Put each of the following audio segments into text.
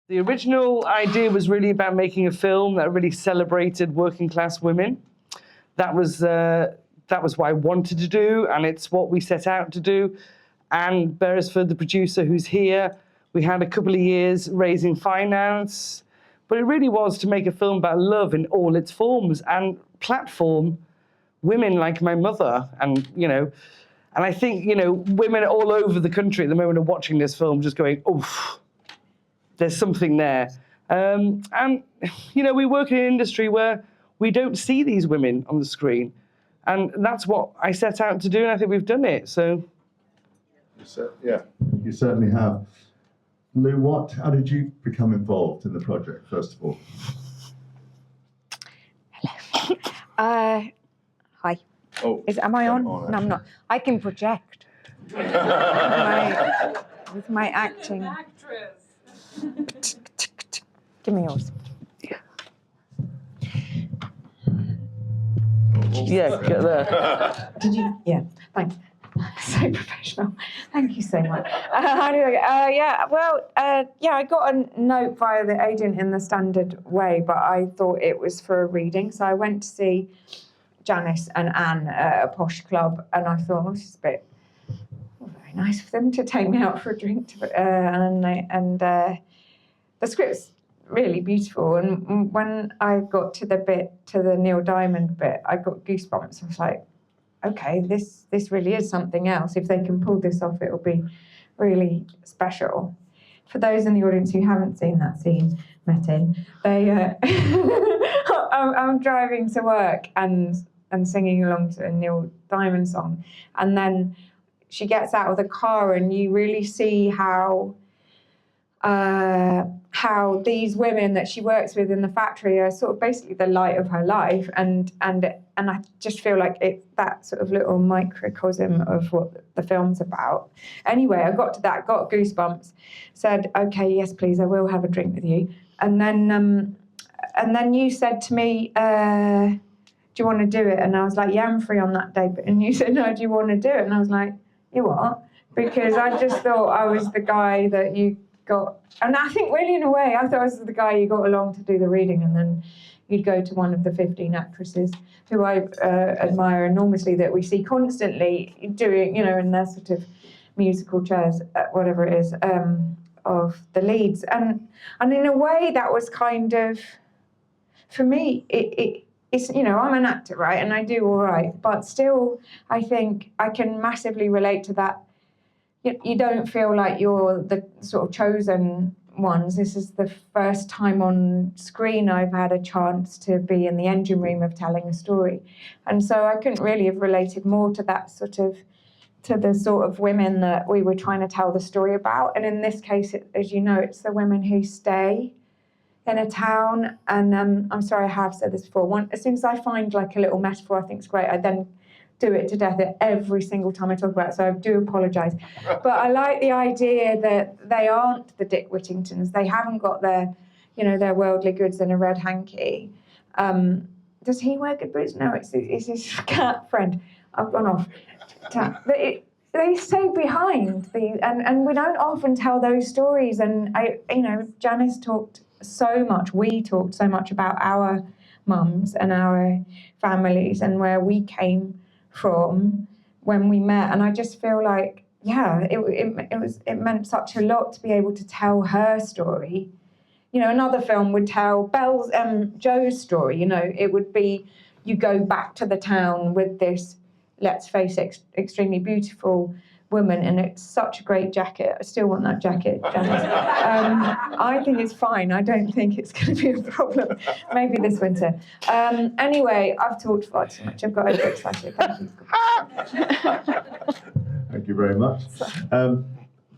The original idea was really about making a film that really celebrated working class women. That was what I wanted to do, and it's what we set out to do. And Beresford, the producer who's here, we had a couple of years raising finance, but it really was to make a film about love in all its forms and platform women like my mother. And, and I think, women all over the country at the moment are watching this film just going, oof, there's something there. And, we work in an industry where we don't see these women on the screen. And that's what I set out to do, and I think we've done it, so. Yeah, you certainly have. Lou, how did you become involved in the project, first of all? Hello. Hi. Oh, am I on? No, I'm not. I can project with my acting. Actress. Give me yours. Yeah, get there. Did you? Yeah, thanks. So professional. Thank you so much. I got a note via the agent in the standard way, but I thought it was for a reading. So I went to see Janis and Anne at a posh club, and I thought, this is a bit very nice of them to take me out for a drink. The script's really beautiful, and when I got to the Neil Diamond bit, I got goosebumps. I was like, okay, this really is something else. If they can pull this off, it'll be really special. For those in the audience who haven't seen that scene, Metin, I'm driving to work and singing along to a Neil Diamond song, and then she gets out of the car, and you really see how these women that she works with in the factory are sort of basically the light of her life, and I just feel like it's that sort of little microcosm of what the film's about. Anyway, I got to that, got goosebumps, said, okay, yes, please, I will have a drink with you. And then you said to me, do you want to do it? And I was like, yeah, I'm free on that day. And you said, no, do you want to do it? And I was like, you what? Because I just thought I was the guy that you got, and I think really in a way, I thought I was the guy you got along to do the reading, and then you'd go to one of the 15 actresses who I admire enormously, that we see constantly doing, in their sort of musical chairs, whatever it is, of the leads. And in a way that was kind of, for me, it's, I'm an actor, right? And I do all right, but still, I think I can massively relate to that. You don't feel like you're the sort of chosen ones. This is the first time on screen I've had a chance to be in the engine room of telling a story. And so I couldn't really have related more to that to the sort of women that we were trying to tell the story about. And in this case, as you know, it's the women who stay in a town. And I'm sorry, I have said this before. As soon as I find like a little metaphor I think is great, I then do it to death every single time I talk about it, so I do apologise. But I like the idea that they aren't the Dick Whittingtons. They haven't got their worldly goods in a red hanky. Does he wear good boots? No, it's his cat friend. I've gone off. They stay behind, and we don't often tell those stories. And Janis talked so much. We talked so much about our mums and our families and where we came from when we met, and I just feel like, it meant such a lot to be able to tell her story. Another film would tell Joe's story. It would be, you go back to the town with this, let's face it, extremely beautiful woman, and it's such a great jacket. I still want that jacket, Janis. I think it's fine. I don't think it's going to be a problem. Maybe this winter. Anyway, I've talked far too much. I've got overexcited. Thank you. Thank you very much.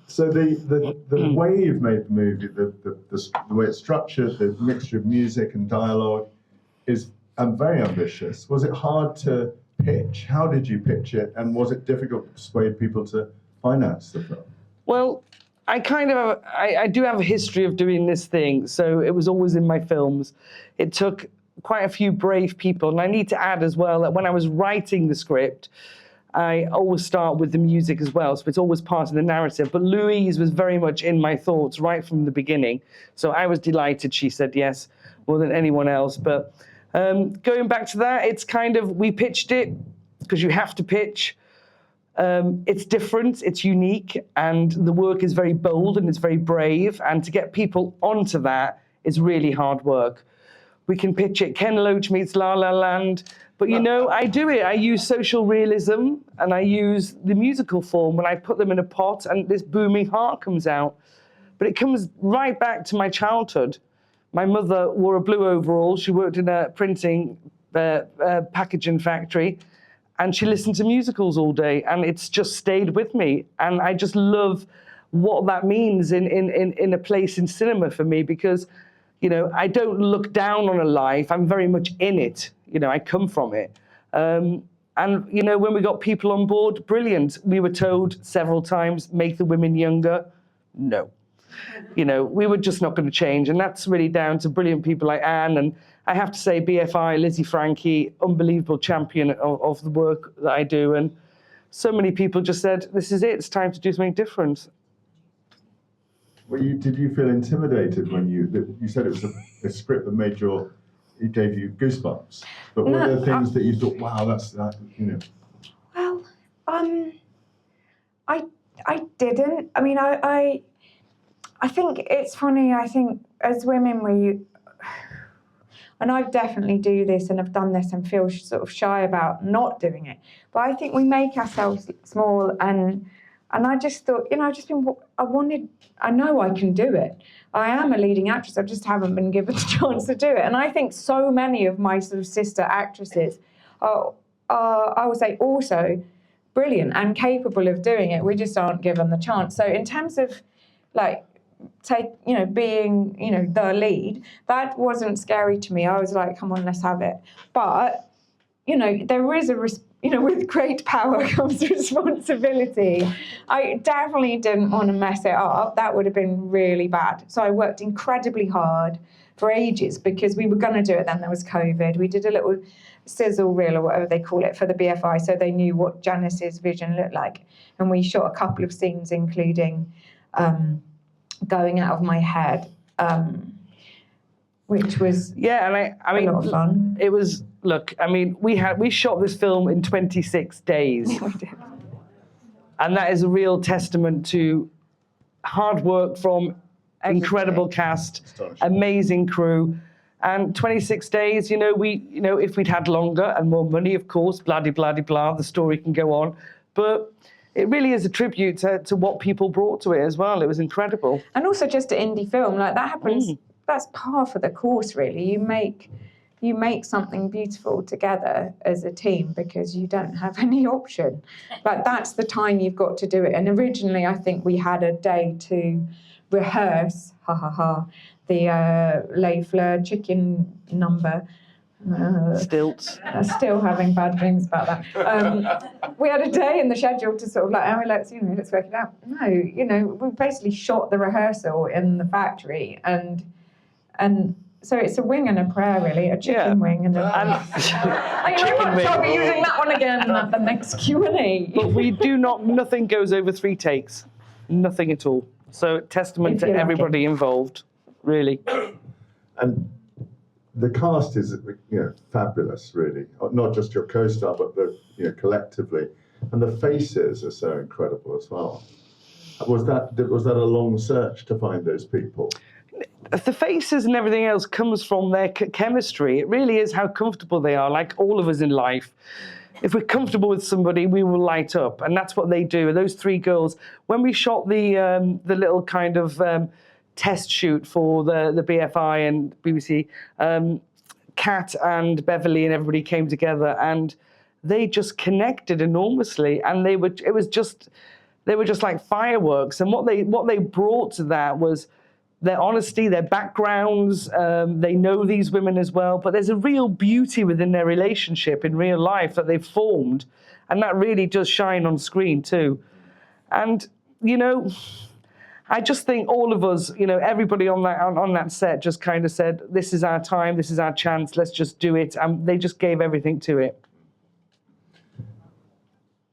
So the way you've made the movie, the way it's structured, the mixture of music and dialogue is very ambitious. Was it hard to pitch? How did you pitch it, and was it difficult to persuade people to finance the film? Well, I do have a history of doing this thing, so it was always in my films. It took quite a few brave people, and I need to add as well that when I was writing the script, I always start with the music as well, so it's always part of the narrative. But Louise was very much in my thoughts right from the beginning, so I was delighted she said yes more than anyone else. But going back to that, it's kind of, we pitched it because you have to pitch. It's different, it's unique, and the work is very bold and it's very brave, and to get people onto that is really hard work. We can pitch it Ken Loach meets La La Land, but you know, I do it. I use social realism and I use the musical form when I put them in a pot and this booming heart comes out. But it comes right back to my childhood. My mother wore a blue overall. She worked in a printing packaging factory, and she listened to musicals all day, and it's just stayed with me. And I just love what that means in a place in cinema for me, because, you know, I don't look down on a life. I'm very much in it. You know, I come from it. And, you know, when we got people on board, brilliant. We were told several times, make the women younger. No. You know, we were just not going to change. And that's really down to brilliant people like Anne. And I have to say, BFI, Lizzie Frankie, unbelievable champion of the work that I do. And so many people just said, this is it. It's time to do something different. Well, did you feel intimidated when you said it was a script that it gave you goosebumps? But were there things that you thought, wow, that's that, you know? Well, I didn't. I mean, I think it's funny. I think as women, and I definitely do this and have done this and feel sort of shy about not doing it. But I think we make ourselves small, and I just thought, you know, I know I can do it. I am a leading actress. I just haven't been given the chance to do it. And I think so many of my sort of sister actresses are I would say, also brilliant and capable of doing it. We just aren't given the chance. So in terms of like being, the lead, that wasn't scary to me. I was like, come on, let's have it. But, there is with great power comes responsibility. I definitely didn't want to mess it up. That would have been really bad. So I worked incredibly hard for ages because we were going to do it. Then there was COVID. We did a little sizzle reel or whatever they call it for the BFI, so they knew what Janis's vision looked like. And we shot a couple of scenes, including going out of my head, which was I mean, a lot of fun. It was. Look, I mean, we shot this film in 26 days. We did. And that is a real testament to hard work from incredible cast, amazing crew. And 26 days, if we'd had longer and more money, of course, blah-de-blah-de-blah, the story can go on. But it really is a tribute to what people brought to it as well. It was incredible. And also just an indie film, like that happens, that's par for the course, really. You make something beautiful together as a team because you don't have any option. Like, that's the time you've got to do it. And originally, I think we had a day to rehearse, the Les Fleurs chicken number. Stilts. Still having bad dreams about that. We had a day in the schedule to sort of like, let's work it out. No, we basically shot the rehearsal in the factory and so it's a wing and a prayer, really, a chicken wing and a... I'll be using that one again at the next Q&A. But nothing goes over 3 takes. Nothing at all. So testament to everybody involved, really. And the cast is, fabulous, really. Not just your co-star, but collectively. And the faces are so incredible as well. Was that a long search to find those people? The faces and everything else comes from their chemistry. It really is how comfortable they are, like all of us in life. If we're comfortable with somebody, we will light up, and that's what they do. Those 3 girls, when we shot the little kind of test shoot for the BFI and BBC, Kat and Beverly and everybody came together, and they just connected enormously, and they were just like fireworks. And what they brought to that was their honesty, their backgrounds. They know these women as well, but there's a real beauty within their relationship in real life that they've formed, and that really does shine on screen too. And I just think all of us, everybody on that set just kind of said, "This is our time, this is our chance. Let's just do it," and they just gave everything to it.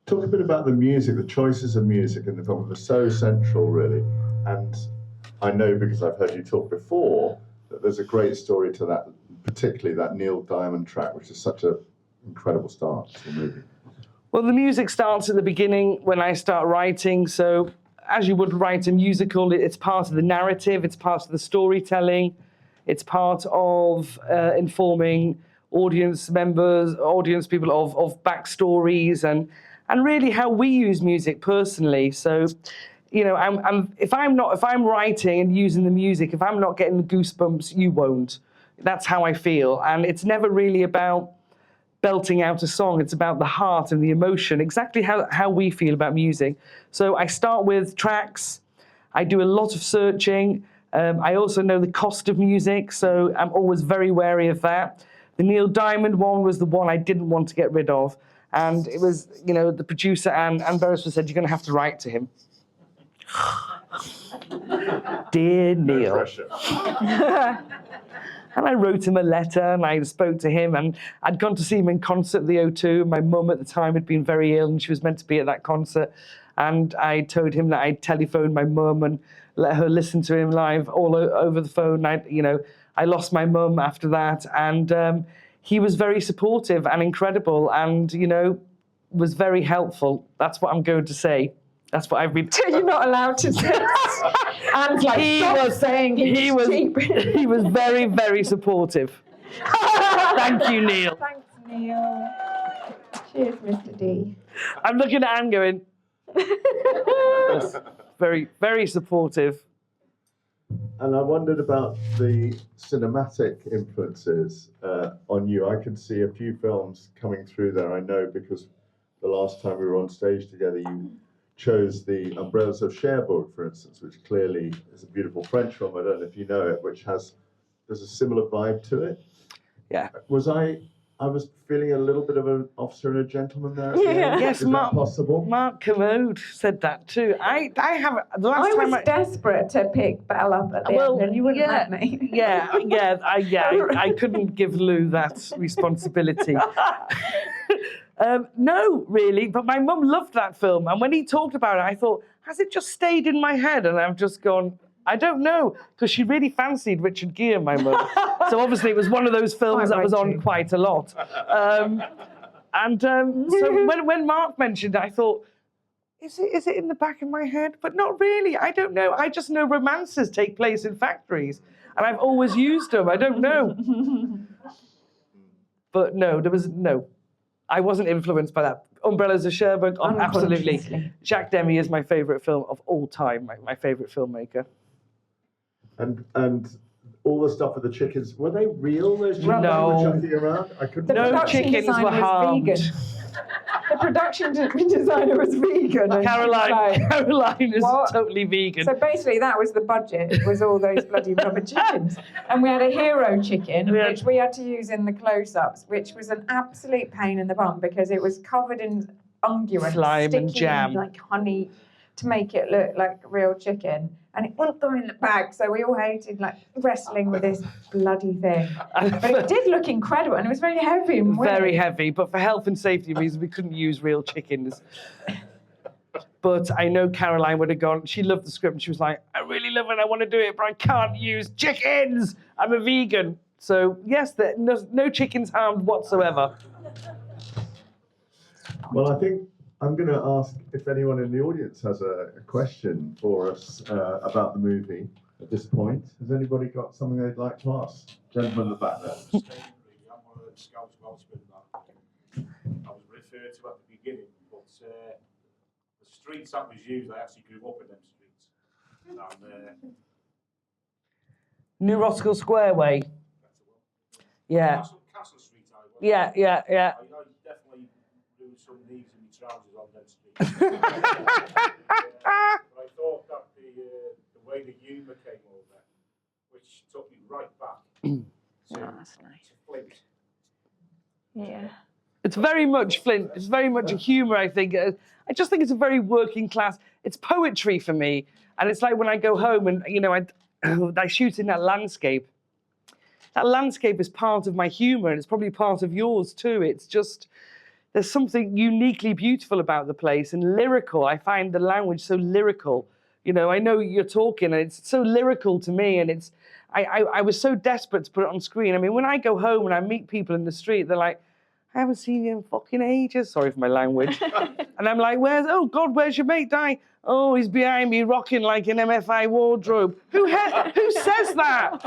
Talk a bit about the music, the choices of music in the film. They're so central, really. And I know because I've heard you talk before that there's a great story to that, particularly that Neil Diamond track, which is such an incredible start to the movie. Well, the music starts at the beginning when I start writing. So as you would write a musical, it's part of the narrative, it's part of the storytelling, it's part of informing audience members, audience people of backstories and really how we use music personally. So, you know, if I'm writing and using the music, if I'm not getting the goosebumps, you won't. That's how I feel. And it's never really about belting out a song. It's about the heart and the emotion, exactly how we feel about music. So I start with tracks. I do a lot of searching. I also know the cost of music, so I'm always very wary of that. The Neil Diamond one was the one I didn't want to get rid of. And it was, you know, the producer, Anne Beresford, said, you're going to have to write to him. Dear Neil. No pressure. And I wrote him a letter and I spoke to him, and I'd gone to see him in concert at the O2. My mum at the time had been very ill and she was meant to be at that concert. And I told him that I'd telephoned my mum and let her listen to him live all over the phone. I lost my mum after that, and he was very supportive and incredible and, you know, was very helpful. That's what I'm going to say. That's what I've been... You're not allowed to say. And like, stop saying he was cheap. He was very, very supportive. Thank you, Neil. Thanks, Neil. Cheers, Mr. D. I'm looking at Anne going, yes, very, very supportive. And I wondered about the cinematic influences on you. I can see a few films coming through there, I know, because the last time we were on stage together, you chose The Umbrellas of Cherbourg, for instance, which clearly is a beautiful French film. I don't know if you know it, there's a similar vibe to it. Yeah. I was feeling a little bit of an officer and a gentleman there. Yeah. Yes, is that possible? Mark Kermode said that too. I have the last I time was desperate to pick Belle up at the end, and you wouldn't let me. I couldn't give Lou that responsibility. No, really, but my mum loved that film, and when he talked about it, I thought, has it just stayed in my head? And I've just gone, I don't know, because she really fancied Richard Gere, my mum. So obviously it was one of those films that was on quite a lot. So when Mark mentioned it, I thought, is it in the back of my head? But not really, I don't know. I just know romances take place in factories, and I've always used them, I don't know. But no. I wasn't influenced by that. Umbrellas of Cherbourg, absolutely. Jacques Demy is my favourite film of all time, my favourite filmmaker. And all the stuff with the chickens, were they real, those chickens No. that were jumping around? I couldn't. No production chickens designer were was harmed. vegan. The production designer was vegan. and Caroline is What? totally vegan. So basically, that was the budget, was all those bloody rubber chickens. And we had a hero chicken, which we had to use in the close-ups, which was an absolute pain in the bum because it was covered in unguent, Slime and sticky, jam. like honey, to make it look like real chicken. And it wouldn't go in the bag, so we all hated like wrestling with this bloody thing. But it did look incredible, and it was very heavy and weighty. Very heavy, but for health and safety reasons, we couldn't use real chickens. But I know Caroline would have gone, she loved the script, and she was like, I really love it, I want to do it, but I can't use chickens. I'm a vegan. So yes, no chickens harmed whatsoever. Well, I think I'm going to ask if anyone in the audience has a question for us about the movie at this point. Has anybody got something they'd like to ask? Gentleman in the back there. I'm one of them Scouts Welshman that I was referred to at the beginning, but the streets that was used, I actually grew up in them streets. And, New Roskill Square way. yeah. Castle Street, I was. Yeah. I definitely blew some knees in my trousers on them streets. But I thought that the way the humour came over, which took me right back to that's nice. Flint. Yeah. It's very much Flint. It's very much a humour, I think. I just think it's a very working class. It's poetry for me. And it's like when I go home and, you know, I shoot in that landscape. That landscape is part of my humour, and it's probably part of yours too. It's just, there's something uniquely beautiful about the place and lyrical. I find the language so lyrical. You know, I know you're talking and it's so lyrical to me, and it's, I was so desperate to put it on screen. I mean, when I go home and I meet people in the street, they're like, I haven't seen you in fucking ages. Sorry for my language. And I'm like, where's your mate Di? Oh, he's behind me rocking like an MFI wardrobe. Who says that?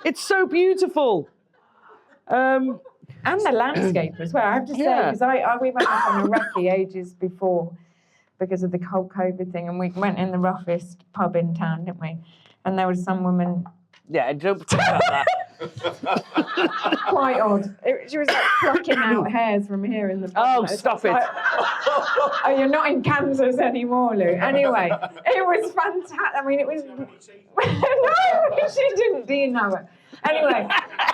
It's so beautiful. And the landscape as well, I have to say, Yeah. because we went up on a recce ages before because of the whole COVID thing, and we went in the roughest pub in town, didn't we? And there was some woman, Yeah, don't pretend about that. quite odd. She was like plucking out hairs from here in the pub. Oh, Like, stop like, it. oh, you're not in Kansas anymore, Lou. Anyway, it was fantastic. I mean, it was... No, she didn't. Do you know it? Anyway,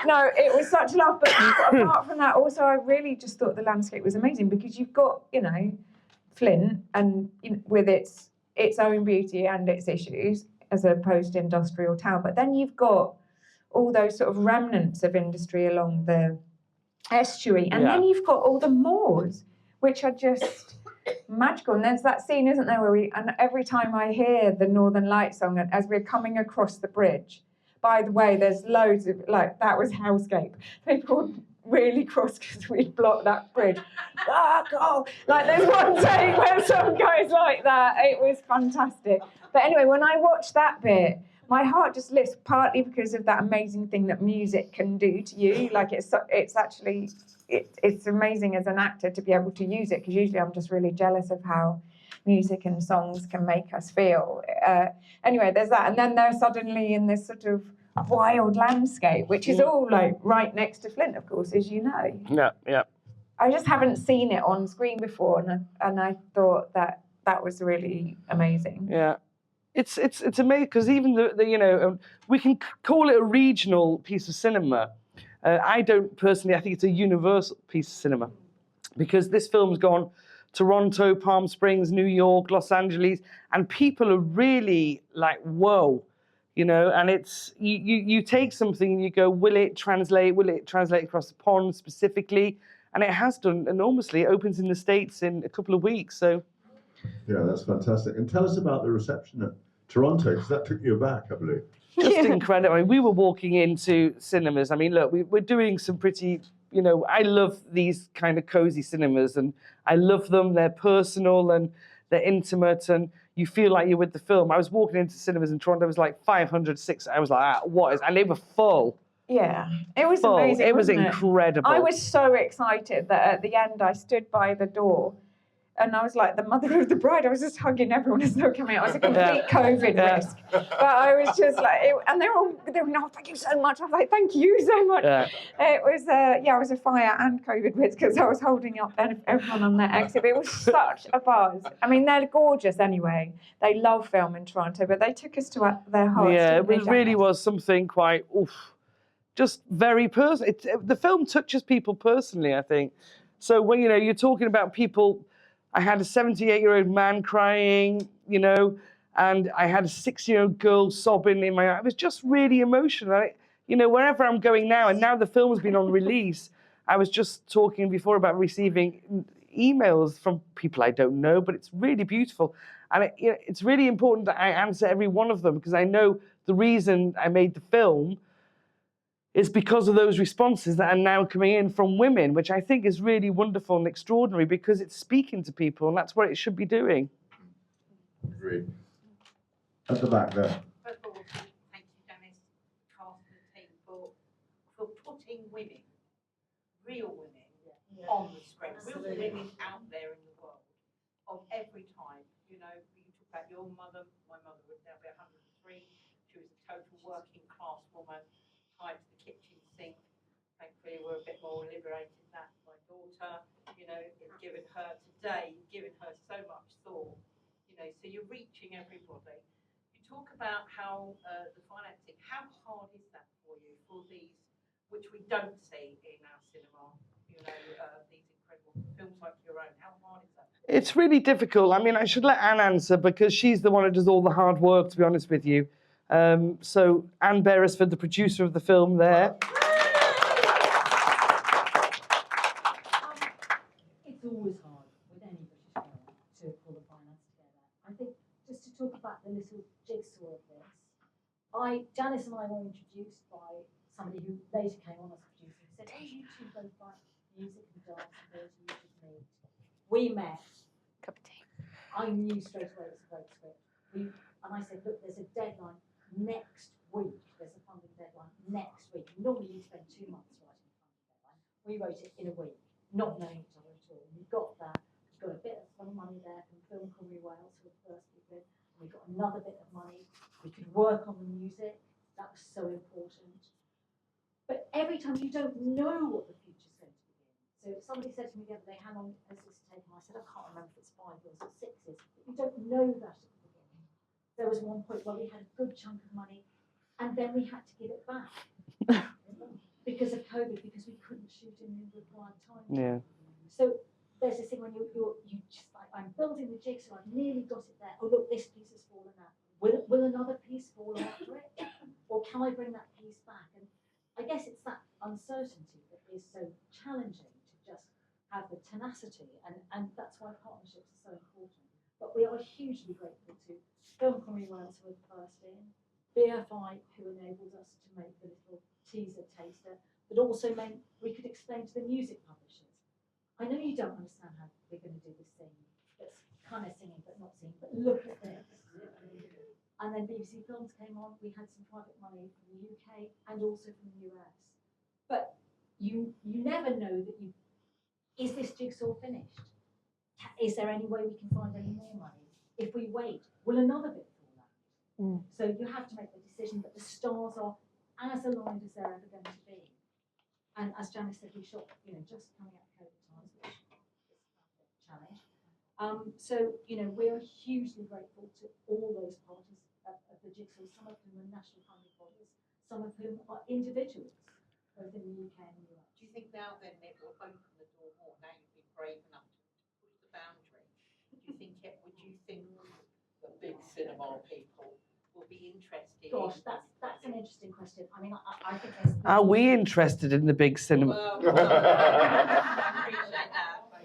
no, it was such a laugh. But apart from that, also, I really just thought the landscape was amazing because you've got, you know, Flint and with its own beauty and its issues as a post-industrial town. But then you've got all those sort of remnants of industry along the estuary. And then you've got all the moors, which are just magical. And there's that scene, isn't there, where and every time I hear the Northern Light song, and as we're coming across the bridge, by the way, there's loads of, like, that was hellscape. People really cross because we'd blocked that bridge. Oh, like, there's one take where some guy's like that. It was fantastic. But anyway, when I watched that bit, my heart just lifts, partly because of that amazing thing that music can do to you. Like, it's actually, it's amazing as an actor to be able to use it, because usually I'm just really jealous of how music and songs can make us feel. Anyway, there's that. And then they're suddenly in this sort of wild landscape, which is all like right next to Flint, of course, as you know. Yeah. I just haven't seen it on screen before, and I thought that was really amazing. Yeah. It's amazing because even the you know, we can call it a regional piece of cinema. I don't personally. I think it's a universal piece of cinema because this film's gone Toronto, Palm Springs, New York, Los Angeles, and people are really like, whoa, you know. And it's you take something and you go, will it translate? Will it translate across the pond specifically? And it has done enormously. It opens in the States in a couple of weeks, so. Yeah, that's fantastic. And tell us about the reception at Toronto, because that took you aback, I believe. Just incredible. I mean, we were walking into cinemas. I mean, look, we're doing some pretty, you know, I love these kind of cozy cinemas, and I love them. They're personal and they're intimate, and you feel like you're with the film. I was walking into cinemas in Toronto. It was like 500, 600. I was like, what is? And they were full. Yeah, it was Full. amazing. It was wasn't incredible. I was so excited that at the end I stood by the door. And I was like the mother of the bride. I was just hugging everyone as they were coming out. It was a complete COVID risk. But I was just like, and they were, no, thank you so much. I was like, thank you so much. Yeah. It was, it was a fire and COVID risk because I was holding up everyone on their exit. It was such a buzz. I mean, they're gorgeous anyway. They love film in Toronto, but they took us to their hearts. Yeah, didn't they, it really Janis? was something quite, just very personal. The film touches people personally, I think. So when, you know, you're talking about people, I had a 78-year-old man crying, you know, and I had a 6-year-old girl sobbing in my eye. It was just really emotional. You know, wherever I'm going now, and now the film has been on release, I was just talking before about receiving emails from people I don't know, but it's really beautiful. And it's really important that I answer every one of them, because I know the reason I made the film is because of those responses that are now coming in from women, which I think is really wonderful and extraordinary, because it's speaking to people, and that's what it should be doing. Agreed. At the back there. First of all, thank you, Janis, cast and the team for putting women, real women, on the screen, real women out there in the world of every time. You know, you talk about your mother. My mother would now be 103. She was a total working class woman. To the kitchen sink. Thankfully, we're a bit more liberated than that. My daughter, you know, has given her today, given her so much thought, you know, so you're reaching everybody. You talk about how the financing, how hard is that for you, for these, which we don't see in our cinema, you know, these incredible films like your own, how hard is that? It's really difficult. I mean, I should let Anne answer, because she's the one who does all the hard work, to be honest with you. So Anne Beresford, the producer of the film there. about the little jigsaw of this, Janis and I were introduced by somebody who later came on as a producer and said, "Oh, you two both like music and dance, and those you should meet." We met. Cup of tea. I knew straight away it was a great script. And I said, "Look, there's a deadline next week. There's a funding deadline next week. Normally you spend 2 months writing a funding deadline. We wrote it in a week, not knowing each other at all. We got that. We got a bit of some money there from Film Cymru Wales, who were the first people in. We got another bit of money. We could work on the music. That was so important. But every time you don't know what the future's going to be in. So somebody said to me the other day, "How long has this taken?" I said, "I can't remember if it's 5 years or 6 years." But you don't know that at the beginning. There was one point where we had a good chunk of money, and then we had to give it back because of COVID, because we couldn't shoot in the required time. Yeah. So there's this thing when you just like, I'm building the jigsaw, I've nearly got it there. Oh look, this piece has fallen out. Will another piece fall after it, or can I bring that piece back? And I guess it's that uncertainty that is so challenging to just have the tenacity, and that's why partnerships are so important. But we are hugely grateful to Film Cymru Wales, who were the first in, BFI, who enabled us to make the little teaser taster, that also meant we could explain to the music publishers, "I know you don't understand how we're going to do this thing that's kind of singing but not singing, but look at this." And then BBC Films came on. We had some private money from the UK and also from the US. But you never know that is this jigsaw finished? Is there any way we can find any more money? If we wait, will another bit fall out? So you have to make the decision, but the stars are as aligned as they're ever going to be. And as Janis said, we shot, just coming out of COVID times, which is a challenge. So, we're hugely grateful to all those parties of the jigsaw, some of whom are national funding bodies, some of whom are individuals, both in the UK and the US. Do you think now then it will open the door more? Now you've been brave enough to push the boundary. Would you think the big cinema people will be interested? Gosh, that's an interesting question. I mean, I think there's... Are we interested in the big cinema? Well, I appreciate that. But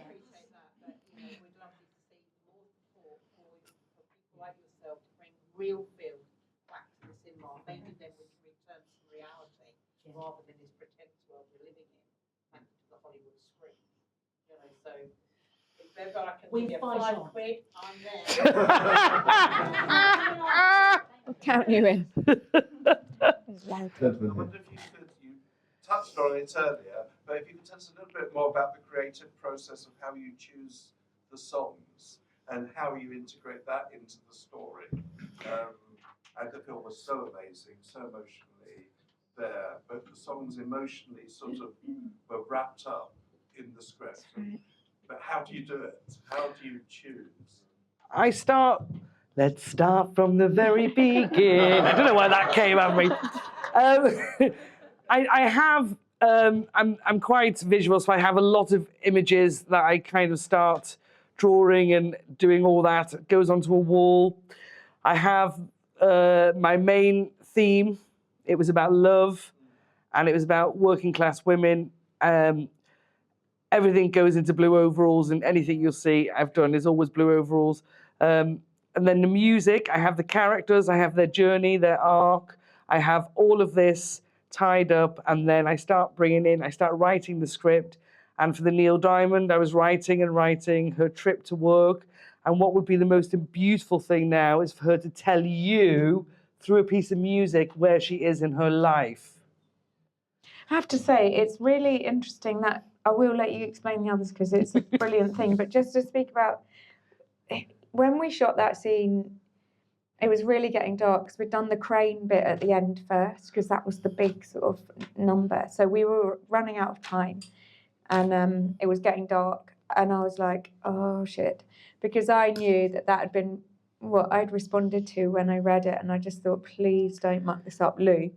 we'd love to see more support for people like yourself to bring real film back to the cinema. Maybe then we can return to reality rather than this pretend world we're living in, thanks to the Hollywood screen. So if ever I can give you £5, I'm there. I'll count you in. Gentlemen I wonder if you touched on it earlier, but if you could tell us a little bit more about the creative process of how you choose the songs and how you integrate that into the story. And the film was so amazing, so emotionally there, but the songs emotionally sort of were wrapped up in the script. But how do you do it? How do you choose? Let's start from the very beginning. I don't know why that came at me. I'm quite visual, so I have a lot of images that I kind of start drawing and doing all that. It goes onto a wall. I have my main theme. It was about love, and it was about working class women. Everything goes into blue overalls, and anything you'll see I've done is always blue overalls. And then the music, I have the characters, I have their journey, their arc. I have all of this tied up, and then I start writing the script. And for the Neil Diamond, I was writing her trip to work. And what would be the most beautiful thing now is for her to tell you through a piece of music where she is in her life. I have to say, it's really interesting that I will let you explain the others because it's a brilliant thing. But just to speak about, when we shot that scene, it was really getting dark because we'd done the crane bit at the end first because that was the big sort of number. So we were running out of time, and it was getting dark. And I was like, oh, shit. Because I knew that had been what I'd responded to when I read it. And I just thought, please don't muck this up, Lou,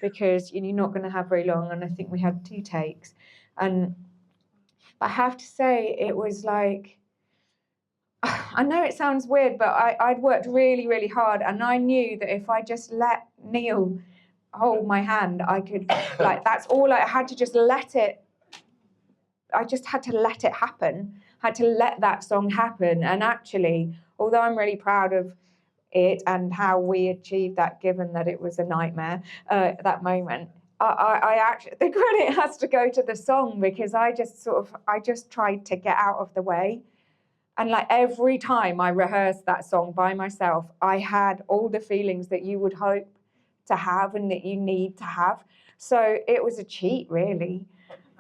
because you're not going to have very long. And I think we had 2 takes. And I have to say, it was like, I know it sounds weird, but I'd worked really, really hard. And I knew that if I just let Neil hold my hand, I could, that's all I had to just let it. I just had to let it happen, had to let that song happen. And actually, although I'm really proud of it and how we achieved that, given that it was a nightmare at that moment. I actually, the credit has to go to the song, because I just tried to get out of the way. And like every time I rehearsed that song by myself, I had all the feelings that you would hope to have and that you need to have. So it was a cheat, really.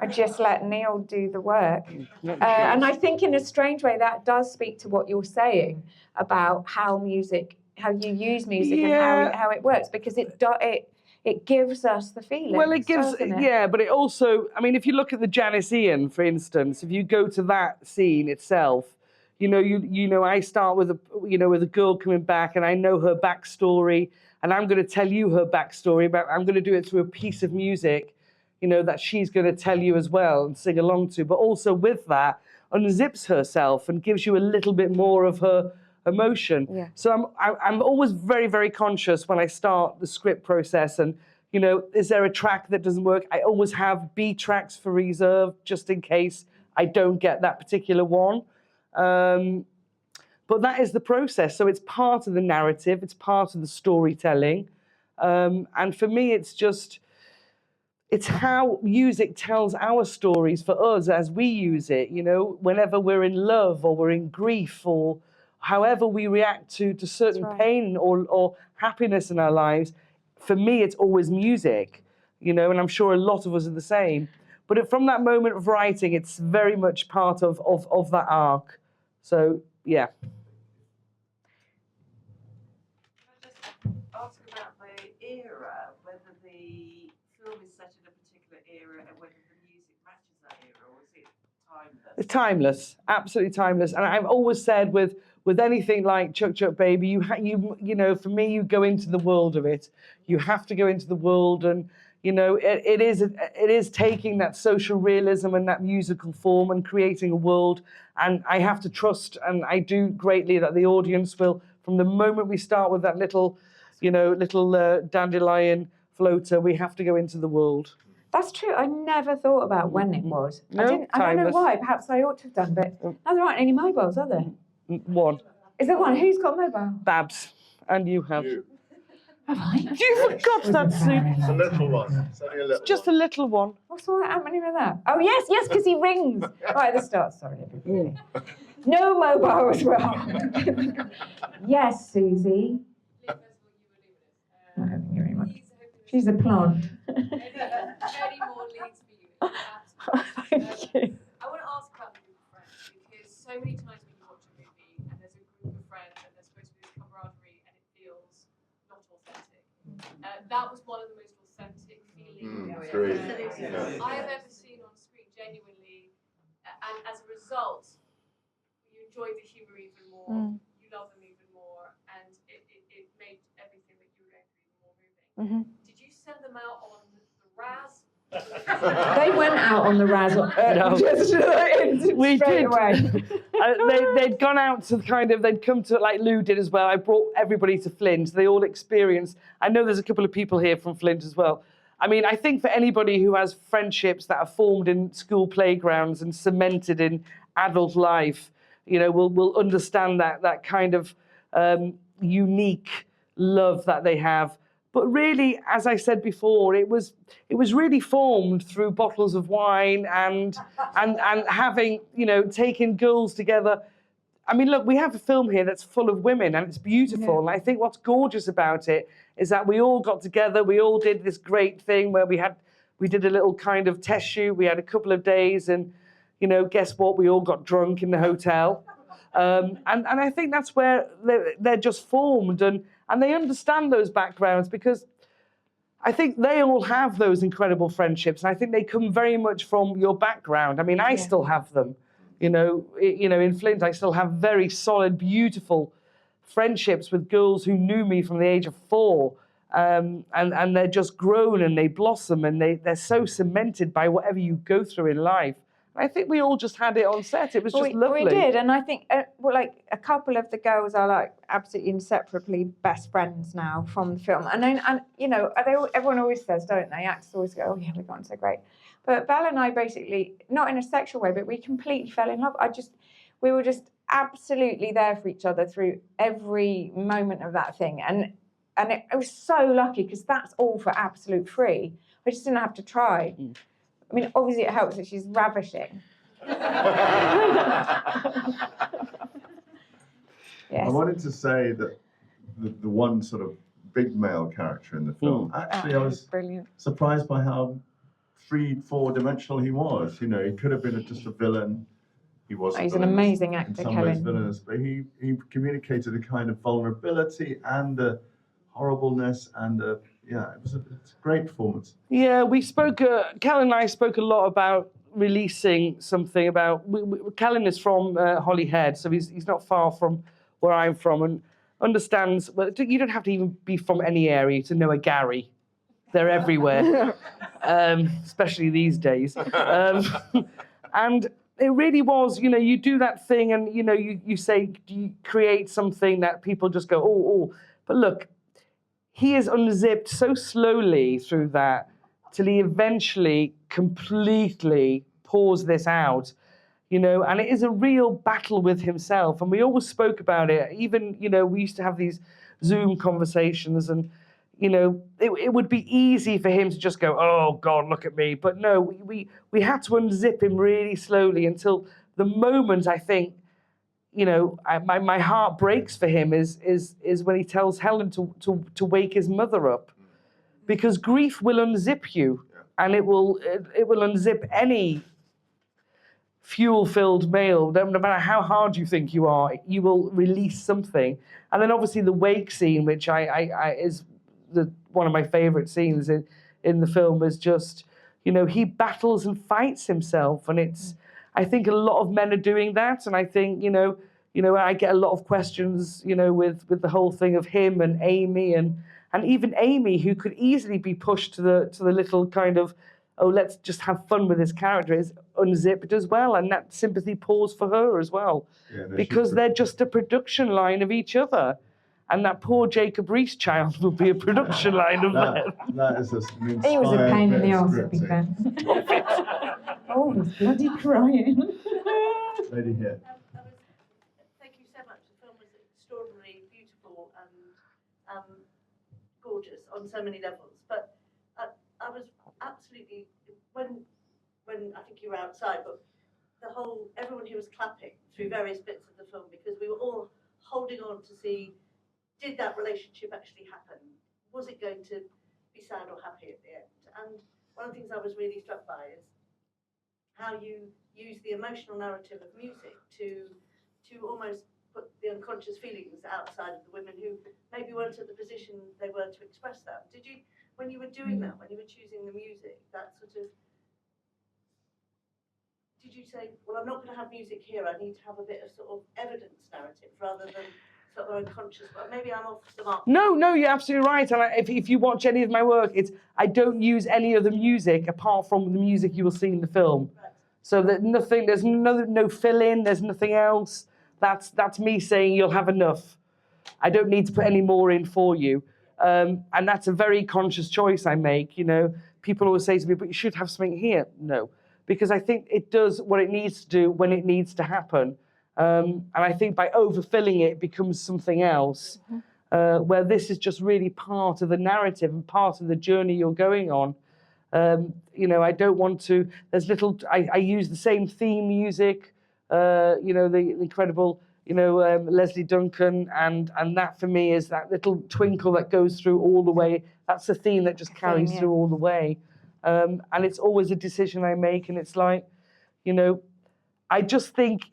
I just let Neil do the work. And I think in a strange way, that does speak to what you're saying about how you use music and how it works, because it gives us the feeling. Well, it gives, but it also, I mean, if you look at the Janis Ian, for instance, if you go to that scene itself, I start with a girl coming back, and I know her backstory, and I'm going to tell you her backstory, but I'm going to do it through a piece of music, that she's going to tell you as well and sing along to, but also with that unzips herself and gives you a little bit more of her emotion. Yeah. So I'm always very, very conscious when I start the script process, and is there a track that doesn't work? I always have B tracks for reserve, just in case I don't get that particular one. But that is the process. So it's part of the narrative, it's part of the storytelling. And for me, it's how music tells our stories for us as we use it, whenever we're in love or we're in grief, or however we react to certain pain or happiness in our lives. For me, it's always music, and I'm sure a lot of us are the same. But from that moment of writing, it's very much part of that arc. So, yeah. Can I just ask about the era, whether the film is set in a particular era and whether the music matches that era, or is it timeless? It's timeless, absolutely timeless. And I've always said with anything like Chuck Chuck Baby, you for me, you go into the world of it. You have to go into the world, and it is taking that social realism and that musical form and creating a world. And I have to trust, and I do greatly, that the audience will, from the moment we start with that little dandelion floater, we have to go into the world. That's true. I never thought about when it was. No, I don't know timeless. why. Perhaps I ought to have done, but no, there aren't any mobiles, are there? One. Is there one? Who's got mobile? Babs. And you have. Have I? You forgot that, Sue. It's a little one. It's only a little Just a little one. What's all that happening with that? Oh, yes, because he rings. Right at the start. Sorry, everybody. No mobile as well. Yes, Susie. Oh, thank you very much. She's a plant. Any more leads for you? Thank you. I want to ask about the group of friends, because so many times when you watch a movie and there's a group of friends and there's supposed to be this camaraderie and it feels not authentic. That was one of the most authentic feelings I have ever seen on screen, genuinely. And as a result, you enjoyed the humour even more, you love them even more, and it made everything that you were going through even more moving. Did you send them out on the Raz? They went out on the razzle. We straight did. away. They'd gone out to they'd come to, like Lou did as well. I brought everybody to Flint. They all experienced. I know there's a couple of people here from Flint as well. I mean, I think for anybody who has friendships that are formed in school playgrounds and cemented in adult life, will understand that kind of unique love that they have. But really, as I said before, it was really formed through bottles of wine and having, taking girls together. I mean, look, we have a film here that's full of women, and it's beautiful. Yeah. And I think what's gorgeous about it is that we all got together. We all did this great thing where we did a little kind of test shoot. We had a couple of days, and guess what? We all got drunk in the hotel. And I think that's where they're just formed, and they understand those backgrounds, because I think they all have those incredible friendships, and I think they come very much from your background. I mean, I still have them, in Flint. I still have very solid, beautiful friendships with girls who knew me from the age of 4, and they're just grown and they blossom, and they're so cemented by whatever you go through in life. I think we all just had it on set. It was just lovely. We did, and I think a couple of the girls are like absolutely inseparably best friends now from the film. And everyone always says, don't they? Actors always go, "Oh yeah, we got on so great." But Belle and I basically, not in a sexual way, but we completely fell in love. We were just absolutely there for each other through every moment of that thing. And it was so lucky because that's all for absolute free. I just didn't have to try. I mean, obviously it helps that she's ravishing. Yes. I wanted to say that the one sort of big male character in the film, actually, I was brilliant. surprised by how 4-dimensional he was. You know, he could have been just a villain. He was. He's an amazing actor, in some ways Kellen. villainous, but he communicated a kind of vulnerability and a horribleness and it's a great performance. Yeah, we spoke. Kellen and I spoke a lot about releasing something about. Kellen is from Holyhead, so he's not far from where I'm from, and understands. Well, you don't have to even be from any area to know a Gary. They're everywhere, especially these days. And it really was, you do that thing and, you say, you create something that people just go, oh. But look, he is unzipped so slowly through that till he eventually completely pours this out, and it is a real battle with himself. And we always spoke about it. Even, we used to have these Zoom conversations and, it would be easy for him to just go, oh, God, look at me. But no, we had to unzip him really slowly until the moment, I think, my heart breaks for him is when he tells Helen to wake his mother up. Because grief will unzip you, and it will unzip any fuel-filled male. No matter how hard you think you are, you will release something. And then obviously the wake scene, which is one of my favorite scenes in the film, is just, he battles and fights himself. And I think a lot of men are doing that. And I think, I get a lot of questions, with the whole thing of him and Amy and even Amy, who could easily be pushed to the little kind of, oh, let's just have fun with this character, is unzipped as well. And that sympathy pours for her as well. Yeah, because they're just a production line of each other. And that poor Jacob Rees child will be a production line of that. That is he was a pain in the arse, to be fair. Oh, he's bloody crying. Lady here. Thank you so much. The film was extraordinarily beautiful and gorgeous on so many levels. But I was absolutely, when I think you were outside, but everyone here was clapping through various bits of the film because we were all holding on to see, did that relationship actually happen? Was it going to be sad or happy at the end? And one of the things I was really struck by is how you use the emotional narrative of music to almost put the unconscious feelings outside of the women who maybe weren't at the position they were to express that. Did you, when you were doing that, when you were choosing the music, that sort of, did you say, well, I'm not going to have music here, I need to have a bit of sort of evidence narrative rather than sort of unconscious, but maybe I'm off the mark. No, you're absolutely right. And if you watch any of my work, I don't use any of the music apart from the music you will see in the film. Right. So that nothing, there's no fill-in, there's nothing else. That's me saying you'll have enough. I don't need to put any more in for you. And that's a very conscious choice I make. People always say to me, but you should have something here. No, because I think it does what it needs to do when it needs to happen. And I think by overfilling it becomes something else, where this is just really part of the narrative and part of the journey you're going on. I don't want to, I use the same theme music, the incredible, Leslie Duncan, and that for me is that little twinkle that goes through all the way. That's the theme that just carries through all the way. And it's always a decision I make, and it's like, I just think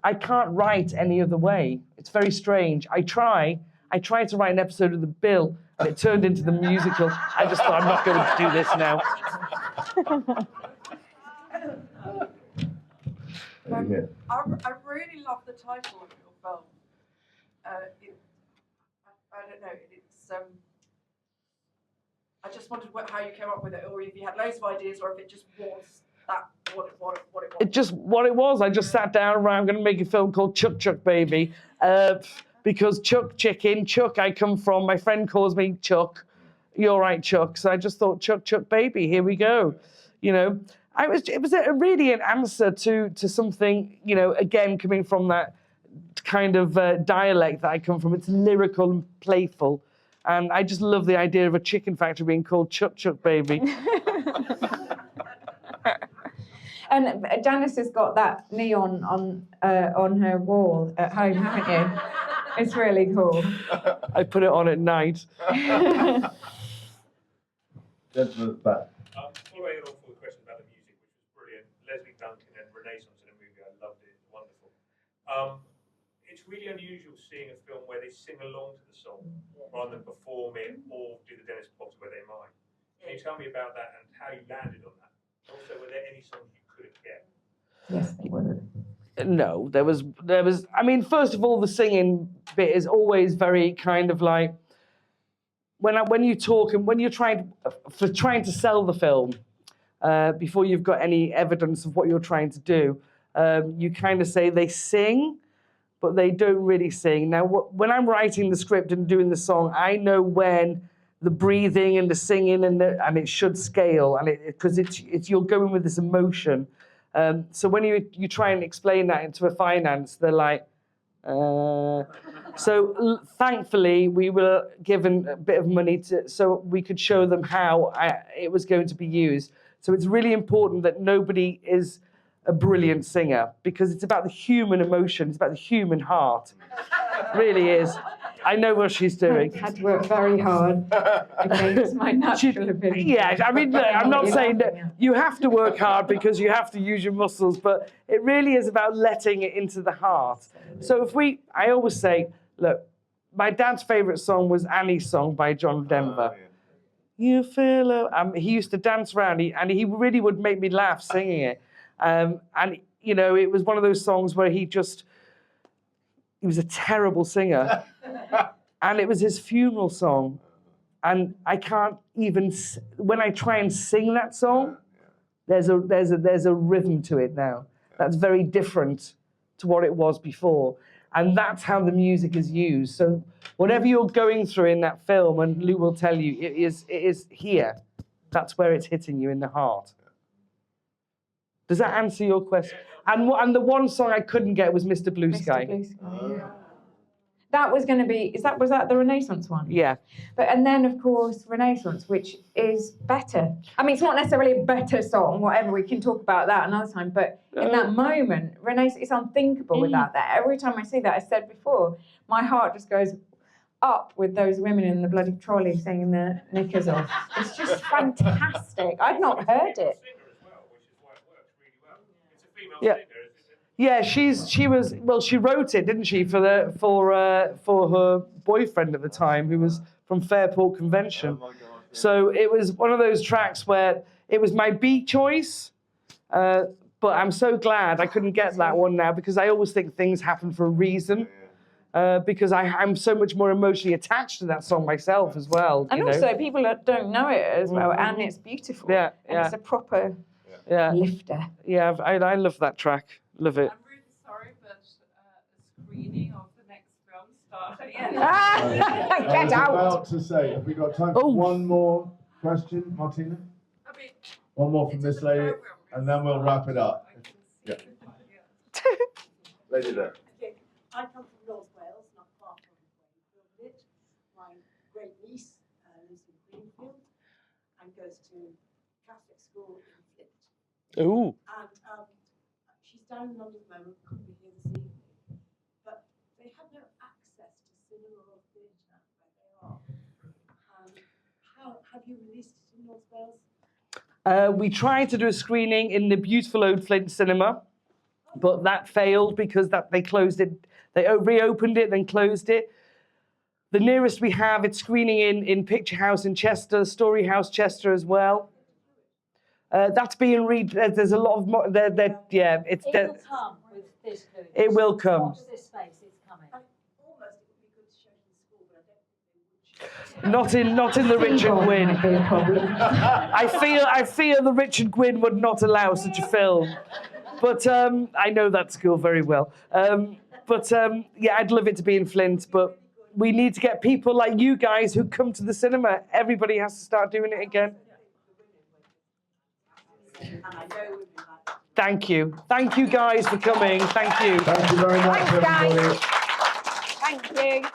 I can't write any other way. It's very strange. I tried to write an episode of The Bill, and it turned into the musical. I just thought, I'm not going to do this now. I really love the title of your film. I don't know, I just wondered how you came up with it, or if you had loads of ideas, or if it just was what it was. It's just what it was. I just sat down and I'm going to make a film called Chuck Chuck Baby, because Chuck Chicken, Chuck I come from, my friend calls me Chuck. You're right, Chuck. So I just thought Chuck Chuck Baby, here we go. It was really an answer to something, again, coming from that kind of dialect that I come from. It's lyrical and playful. And I just love the idea of a chicken factory being called Chuck Chuck Baby. And Janis has got that neon on her wall at home, haven't you? It's really cool. I put it on at night. Gentlemen at the back. Following on for the question about the music, which was brilliant. Leslie Duncan and Renaissance in a movie, I loved it. Wonderful. It's really unusual seeing a film where they sing along to the song rather than perform it or do the Dennis Pops where they might. Can you tell me about that and how you landed on that? Also, were there any songs you couldn't get? Yes, they were. No, there was. I mean, first of all, the singing bit is always very kind of like when you talk and when you're trying to sell the film before you've got any evidence of what you're trying to do, you kind of say they sing, but they don't really sing. Now, when I'm writing the script and doing the song, I know when the breathing and the singing and it should scale, and because it's you're going with this emotion. So when you try and explain that into a finance, they're like. So thankfully, we were given a bit of money so we could show them how it was going to be used. So it's really important that nobody is a brilliant singer because it's about the human emotion, it's about the human heart. It really is. I know what she's doing. I had to work very hard against my natural ability. Yeah, I mean, look, I'm not saying that you have to work hard because you have to use your muscles, but it really is about letting it into the heart. So I always say, look, my dad's favourite song was Annie's Song by John Denver. You feel, he used to dance around, and he really would make me laugh singing it. And, you know, it was one of those songs where he was a terrible singer. And it was his funeral song. And I can't even, when I try and sing that song, there's a rhythm to it now. That's very different to what it was before. And that's how the music is used. So whatever you're going through in that film, and Lou will tell you, it is here. That's where it's hitting you in the heart. Does that answer your question? And the one song I couldn't get was Mr. Blue Sky. Blue Sky, yeah. That was going to be, was that the Renaissance one? Yeah. And then, of course, Renaissance, which is better. I mean, it's not necessarily a better song, whatever, we can talk about that another time, but in that moment, Renaissance, it's unthinkable without that. Every time I see that, I said before, my heart just goes up with those women in the bloody trolley singing their knickers off. It's just fantastic. I'd not heard it. Yeah. Yeah, she wrote it, didn't she, for her boyfriend at the time, who was from Fairport Convention. Oh my God, yeah. So it was one of those tracks where it was my beat choice, but I'm so glad I couldn't get that one now because I always think things happen for a reason. Because I'm so much more emotionally attached to that song myself as well. And also, people don't know it as well, and it's beautiful. Yeah, and it's a proper lifter. Yeah, I love that track. Love it. I'm really sorry, but a screening of the next film started. Get I was out! about to say, have we got time for one more question, Martina? I mean, One more from this lady, and then we'll wrap it up. Yeah. Lady there. Okay, I come from North Wales, not far from where you filmed it. My great niece lives in Greenfield and goes to Catholic school in Flint. Ooh. And she's down in London at the moment, couldn't be here this evening. But they have no access to cinema or theatre where they are. How have you released it in North Wales? We tried to do a screening in the beautiful Old Flint Cinema, but that failed because they closed it. They reopened it, then closed it. The nearest we have, it's screening in Picture House in Chester, Story House Chester as well. That's being there's a lot of yeah. It will come with this code. It will come. Watch this space. It's coming. Almost it would be good to show it in school, but I don't think they would. Not in the Richard Gwyn. I fear the Richard Gwyn would not allow such a film. But I know that school very well. Yeah, I'd love it to be in Flint, but we need to get people like you guys who come to the cinema. Everybody has to start doing it again. And I know women like to Thank you. Thank you guys for coming. Thank you. Thank you very much, Thanks, guys. everybody. Thank you.